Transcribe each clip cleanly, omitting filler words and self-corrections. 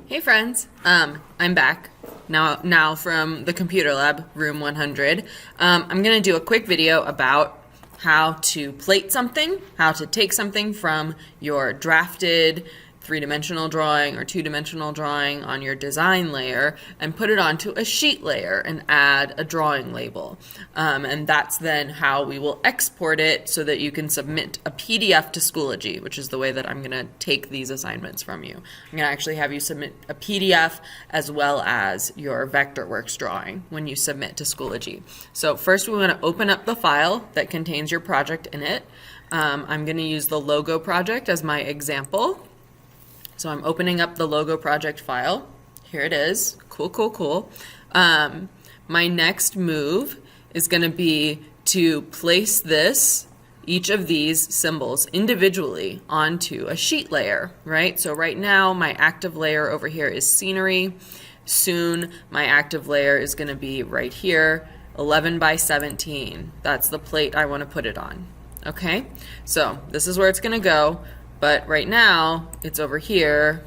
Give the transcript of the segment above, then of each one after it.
Hey friends, I'm back now from the computer lab, room 100. I'm gonna do a quick video about how to plate something, how to take something from your drafted three-dimensional drawing or two-dimensional drawing on your design layer and put it onto a sheet layer and add a drawing label. And that's then how we will export it so that you can submit a PDF to Schoology, which is the way that I'm going to take these assignments from you. I'm going to actually have you submit a PDF as well as your Vectorworks drawing when you submit to Schoology. So first we want to open up the file that contains your project in it. I'm going to use the logo project as my example. So I'm opening up the logo project file. Here it is. Cool, cool, cool. My next move is going to be to place each of these symbols individually onto a sheet layer, right? So right now my active layer over here is scenery. Soon my active layer is going to be right here, 11 by 17. That's the plate I want to put it on. Okay, so this is where it's going to go. But right now, it's over here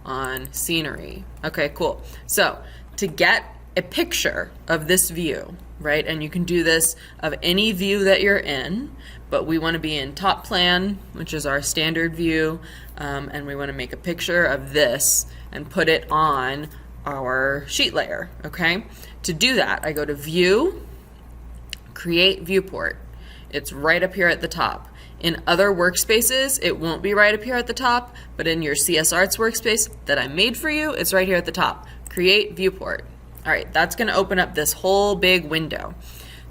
on scenery. Okay, cool. So to get a picture of this view, right, and you can do this of any view that you're in, but we want to be in top plan, which is our standard view, and we want to make a picture of this and put it on our sheet layer, okay? To do that, I go to View, Create Viewport. It's right up here at the top. In other workspaces, it won't be right up here at the top, but in your CS Arts workspace that I made for you, it's right here at the top. Create Viewport. All right, that's going to open up this whole big window.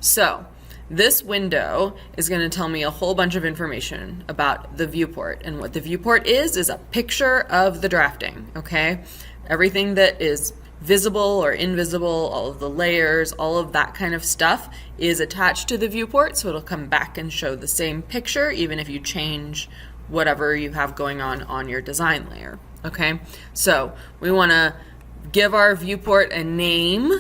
So this window is going to tell me a whole bunch of information about the viewport. And what the viewport is a picture of the drafting, okay? Everything that is visible or invisible, all of the layers, all of that kind of stuff is attached to the viewport, so it'll come back and show the same picture even if you change whatever you have going on your design layer. Okay, so we want to give our viewport a name.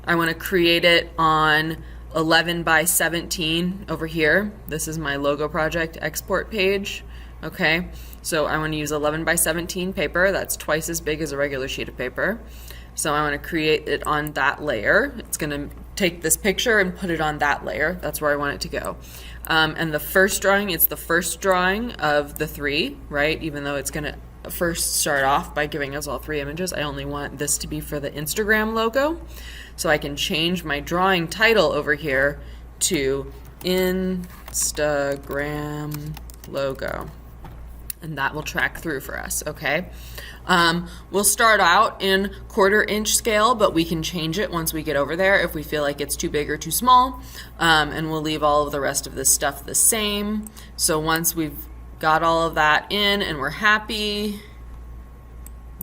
I want to create it on 11 by 17 over here. This is my logo project export page. Okay, so I want to use 11 by 17 paper. That's twice as big as a regular sheet of paper. So I want to create it on that layer. It's going to take this picture and put it on that layer. That's where I want it to go. And the first drawing, it's the first drawing of the three, right? Even though it's going to first start off by giving us all three images, I only want this to be for the Instagram logo. So I can change my drawing title over here to Instagram logo. And that will track through for us, okay? We'll start out in 1/4 inch scale, but we can change it once we get over there if we feel like it's too big or too small. And we'll leave all of the rest of this stuff the same. So once we've got all of that in and we're happy,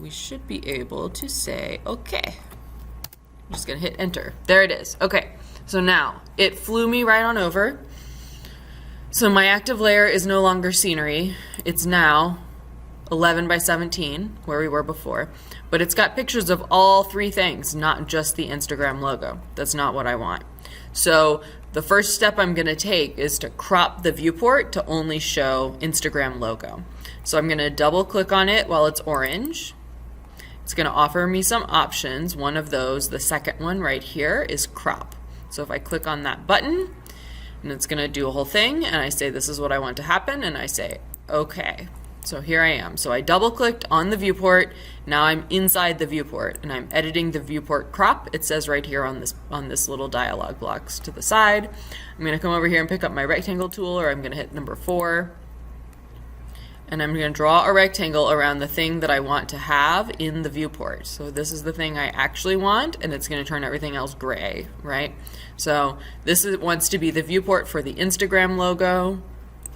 we should be able to say, okay. I'm just gonna hit enter. There it is, okay. So now, it flew me right on over. So my active layer is no longer scenery. It's now 11 by 17, where we were before. But it's got pictures of all three things, not just the Instagram logo. That's not what I want. So the first step I'm going to take is to crop the viewport to only show Instagram logo. So I'm going to double click on it while it's orange. It's going to offer me some options. One of those, the second one right here, is crop. So if I click on that button, and it's going to do a whole thing, and I say this is what I want to happen, and I say okay. So here I am. So I double clicked on the viewport. Now I'm inside the viewport and I'm editing the viewport crop. It says right here on this little dialog box to the side. I'm going to come over here and pick up my rectangle tool, or I'm going to hit number 4. And I'm going to draw a rectangle around the thing that I want to have in the viewport. So this is the thing I actually want, and it's going to turn everything else gray, right? So this wants to be the viewport for the Instagram logo.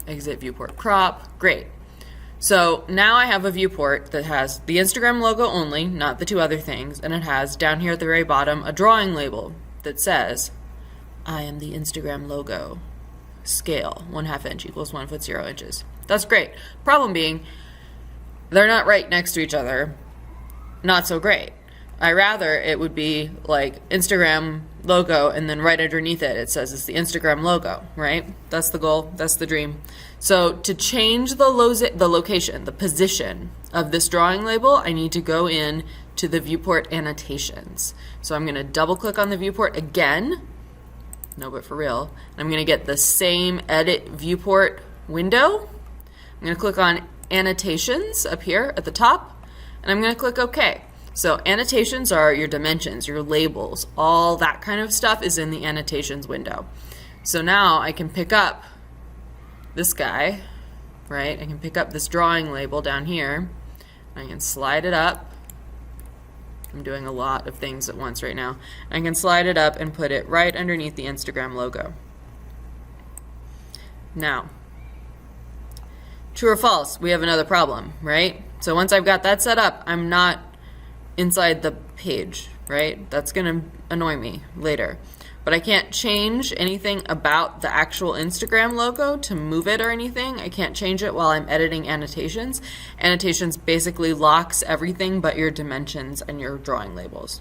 Exit viewport crop. Great. So now I have a viewport that has the Instagram logo only, not the two other things, and it has down here at the very bottom a drawing label that says, I am the Instagram logo. Scale, 1/2 inch equals 1 foot 0 inches. That's great. Problem being, they're not right next to each other. Not so great. I rather it would be like Instagram logo, and then right underneath it, it says it's the Instagram logo, right? That's the goal, that's the dream. So to change the location, the position of this drawing label, I need to go in to the Viewport Annotations. So I'm gonna double click on the Viewport again, no but for real, and I'm gonna get the same Edit Viewport window. I'm gonna click on Annotations up here at the top, and I'm gonna click OK. So annotations are your dimensions, your labels, all that kind of stuff is in the annotations window. So now I can pick up this guy, right? I can pick up this drawing label down here. I can slide it up. I'm doing a lot of things at once right now. I can slide it up and put it right underneath the Instagram logo. Now, true or false, we have another problem, right? So once I've got that set up, I'm not inside the page, right? That's gonna annoy me later. But I can't change anything about the actual Instagram logo to move it or anything. I can't change it while I'm editing annotations. Annotations basically locks everything but your dimensions and your drawing labels.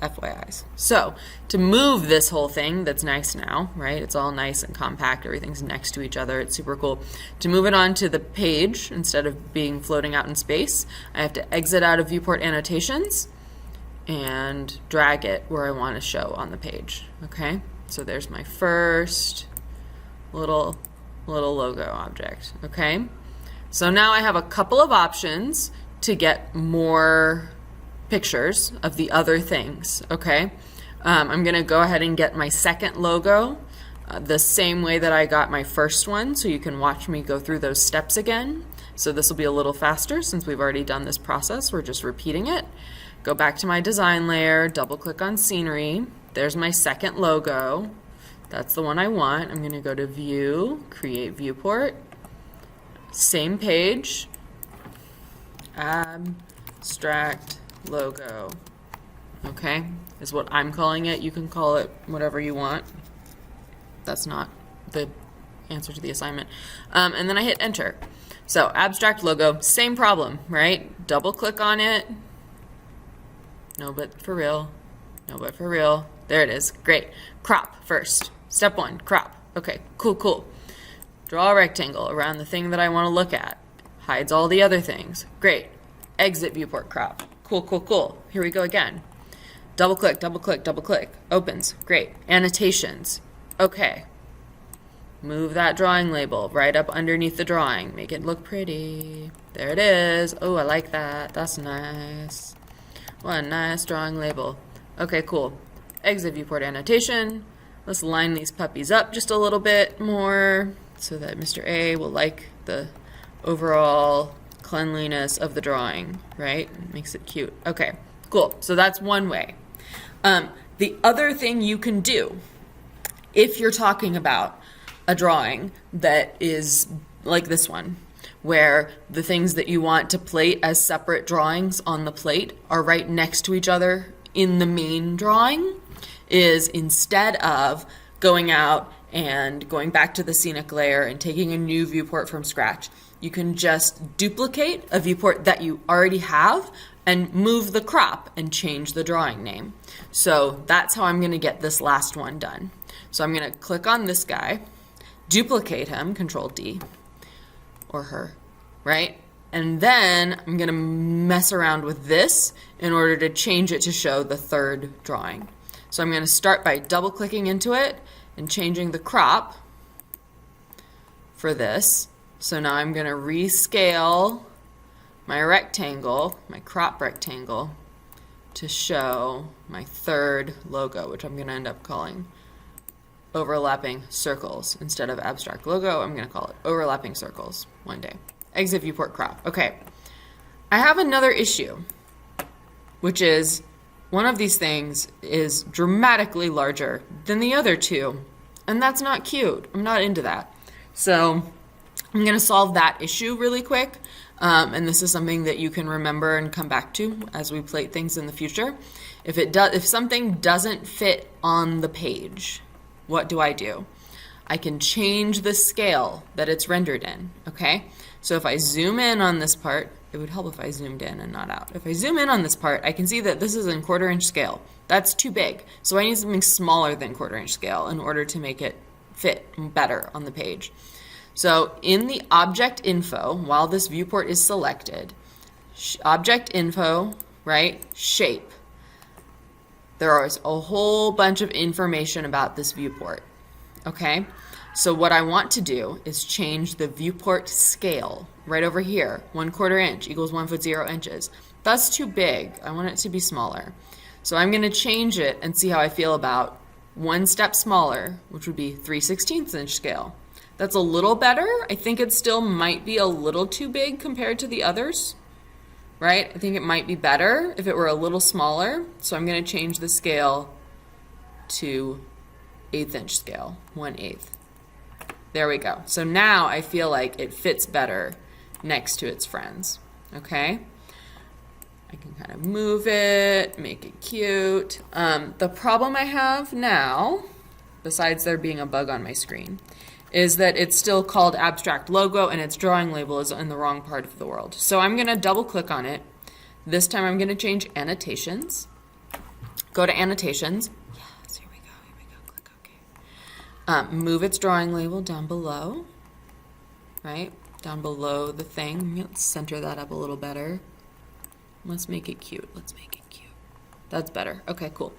FYIs. So to move this whole thing that's nice now, right? It's all nice and compact. Everything's next to each other. It's super cool. To move it onto the page instead of being floating out in space, I have to exit out of Viewport Annotations and drag it where I want to show on the page. Okay? So there's my first little logo object. Okay? So now I have a couple of options to get more pictures of the other things, okay? I'm gonna go ahead and get my second logo the same way that I got my first one, so you can watch me go through those steps again. So this will be a little faster since we've already done this process. We're just repeating it. Go back to my design layer, double click on scenery. There's my second logo. That's the one I want. I'm gonna go to View, Create Viewport, same page, Abstract Logo, okay, is what I'm calling it. You can call it whatever you want. That's not the answer to the assignment. And then I hit enter. So abstract logo, same problem, right? Double click on it. No, but for real. No, but for real. There it is. Great. Crop first. Step one, crop. Okay, cool. Draw a rectangle around the thing that I want to look at. Hides all the other things. Great. Exit viewport crop. Cool. Here we go again. Double click. Opens. Great. Annotations. Okay. Move that drawing label right up underneath the drawing. Make it look pretty. There it is. Oh, I like that. That's nice. What a nice drawing label. Okay, cool. Exit viewport annotation. Let's line these puppies up just a little bit more so that Mr. A will like the overall cleanliness of the drawing, right? Makes it cute. Okay, cool. So that's one way. The other thing you can do, if you're talking about a drawing that is like this one, where the things that you want to plate as separate drawings on the plate are right next to each other in the main drawing, is instead of going out and going back to the scenic layer and taking a new viewport from scratch, you can just duplicate a viewport that you already have and move the crop and change the drawing name. So that's how I'm going to get this last one done. So I'm going to click on this guy, duplicate him, Control D, or her, right? And then I'm going to mess around with this in order to change it to show the third drawing. So I'm going to start by double clicking into it and changing the crop for this. So now I'm going to rescale my rectangle, my crop rectangle, to show my third logo, which I'm going to end up calling overlapping circles. Instead of abstract logo, I'm going to call it overlapping circles one day. Exit viewport crop. Okay. I have another issue, which is one of these things is dramatically larger than the other two, and that's not cute. I'm not into that. So I'm going to solve that issue really quick, and this is something that you can remember and come back to as we plate things in the future. If something doesn't fit on the page, what do? I can change the scale that it's rendered in, okay? So if I zoom in on this part, it would help if I zoomed in and not out. If I zoom in on this part, I can see that this is in 1/4 inch scale. That's too big. So I need something smaller than 1/4 inch scale in order to make it fit better on the page. So in the object info, while this viewport is selected, object info, right, shape, there is a whole bunch of information about this viewport, okay? So what I want to do is change the viewport scale right over here. 1/4 inch equals 1 foot 0 inches. That's too big. I want it to be smaller. So I'm going to change it and see how I feel about one step smaller, which would be 3/16 inch scale. That's a little better. I think it still might be a little too big compared to the others, right? I think it might be better if it were a little smaller. So I'm going to change the scale to 1/8 inch scale, 1/8. There we go. So now I feel like it fits better next to its friends, okay? I can kind of move it, make it cute. The problem I have now, besides there being a bug on my screen, is that it's still called abstract logo and its drawing label is in the wrong part of the world. So I'm going to double click on it. This time I'm going to change annotations. Go to annotations. Yes, here we go, click OK. Move its drawing label down below, right? Down below the thing. Let's center that up a little better. Let's make it cute. That's better. Okay, cool.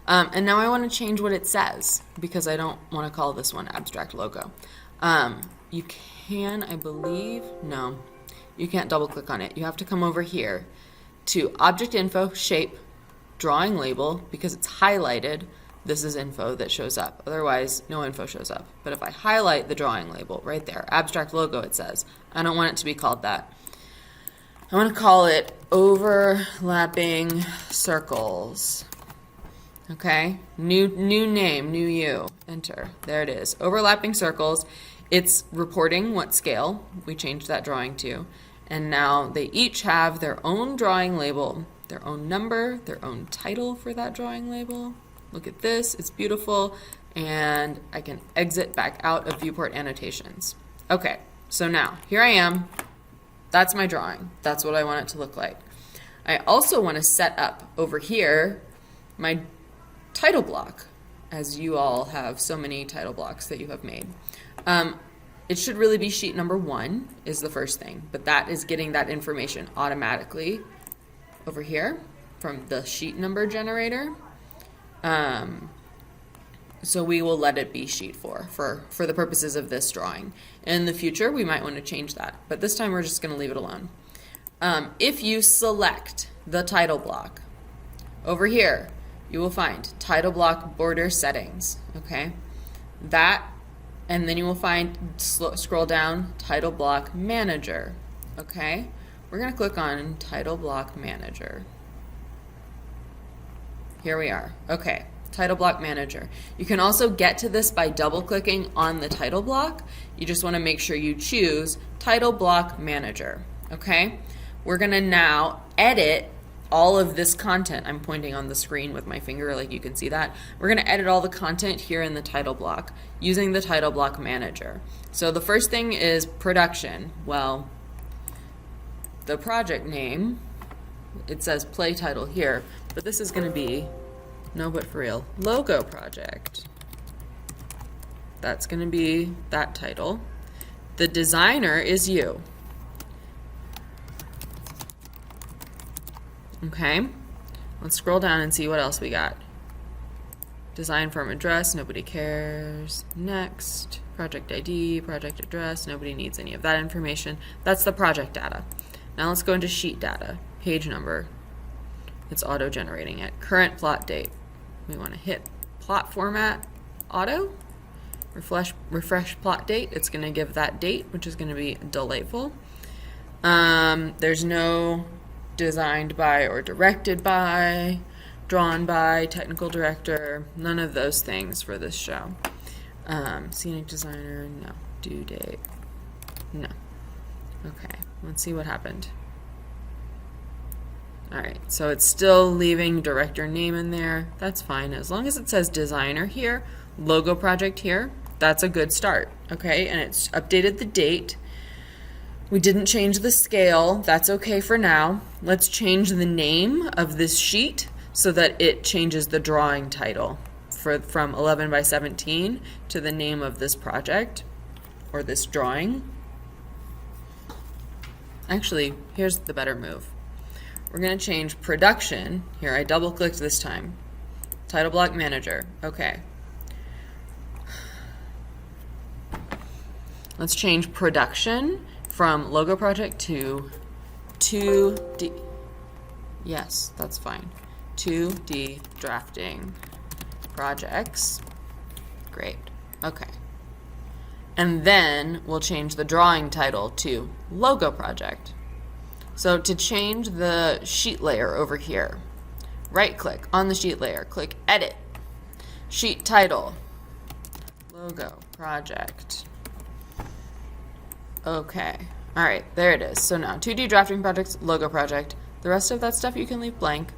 And now I want to change what it says because I don't want to call this one abstract logo. You can, I believe, no, you can't double click on it. You have to come over here to object info, shape, drawing label, because it's highlighted. This is info that shows up. Otherwise, no info shows up. But if I highlight the drawing label right there, abstract logo, it says, I don't want it to be called that. I want to call it overlapping circles. Okay, new name, new you, enter. There it is, overlapping circles. It's reporting what scale we changed that drawing to. And now they each have their own drawing label, their own number, their own title for that drawing label. Look at this, it's beautiful. And I can exit back out of Viewport Annotations. Okay, so now here I am. That's my drawing. That's what I want it to look like. I also want to set up over here my title block, as you all have so many title blocks that you have made. It should really be sheet number 1 is the first thing, but that is getting that information automatically over here from the sheet number generator. So we will let it be sheet 4 for the purposes of this drawing. In the future, we might want to change that, but this time we're just going to leave it alone. If you select the title block, over here, you will find title block border settings, okay? That, and then you will find, scroll down, title block manager, okay? We're going to click on title block manager. Here we are, okay. Title block manager. You can also get to this by double clicking on the title block. You just want to make sure you choose title block manager, okay? We're going to now edit all of this content. I'm pointing on the screen with my finger, like you can see that. We're going to edit all the content here in the title block using the title block manager. So the first thing is production. Well, the project name, it says play title here, but this is going to be, no, but for real, logo project. That's going to be that title. The designer is you. Okay, let's scroll down and see what else we got. Design firm address, nobody cares. Next, project ID, project address, nobody needs any of that information. That's the project data. Now let's go into sheet data, page number. It's auto-generating it. Current plot date. We want to hit plot format auto, refresh plot date. It's going to give that date, which is going to be delightful. There's no designed by or directed by, drawn by, technical director, none of those things for this show. Scenic designer, no. Due date, no. Okay, let's see what happened. Alright, so it's still leaving director name in there. That's fine. As long as it says designer here, logo project here, that's a good start. Okay, and it's updated the date We didn't change the scale. That's okay for now. Let's change the name of this sheet so that it changes the drawing title from 11 by 17 to the name of this project or this drawing. Actually, here's the better move. We're going to change production. Here, I double clicked this time. Title block manager. Okay. Let's change production from logo project to 2D. Yes, that's fine. 2D drafting projects. Great. Okay. And then we'll change the drawing title to logo project. So to change the sheet layer over here, right click on the sheet layer, click edit, sheet title, logo project. Okay. All right, there it is. So now 2D drafting projects, logo project. The rest of that stuff you can leave blank.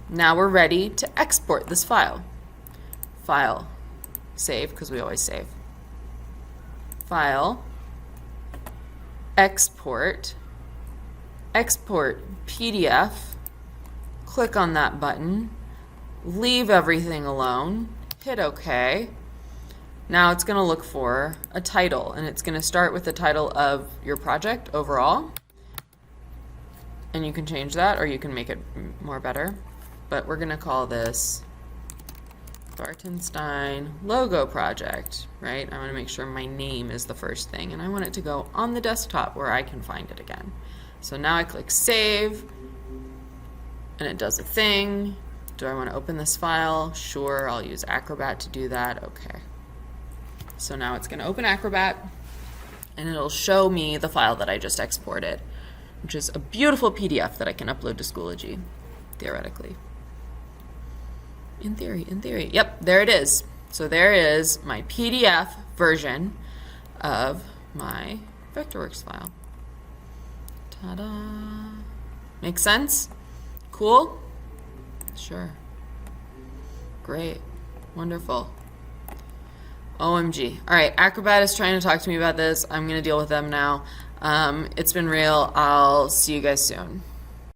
Now we're ready to export this file. File, save, because we always save. File, export, export PDF, click on that button, leave everything alone, hit OK. Now it's going to look for a title, and it's going to start with the title of your project overall. And you can change that, or you can make it more better. But we're going to call this Bartenstein Logo Project, right? I want to make sure my name is the first thing, and I want it to go on the desktop where I can find it again. So now I click Save, and it does a thing. Do I want to open this file? Sure, I'll use Acrobat to do that. Okay. So now it's going to open Acrobat, and it'll show me the file that I just exported, which is a beautiful PDF that I can upload to Schoology, theoretically. In theory. Yep, there it is. So there is my PDF version of my Vectorworks file. Ta-da! Make sense? Cool? Sure. Great. Wonderful. OMG. All right, Acrobat is trying to talk to me about this. I'm going to deal with them now. It's been real. I'll see you guys soon.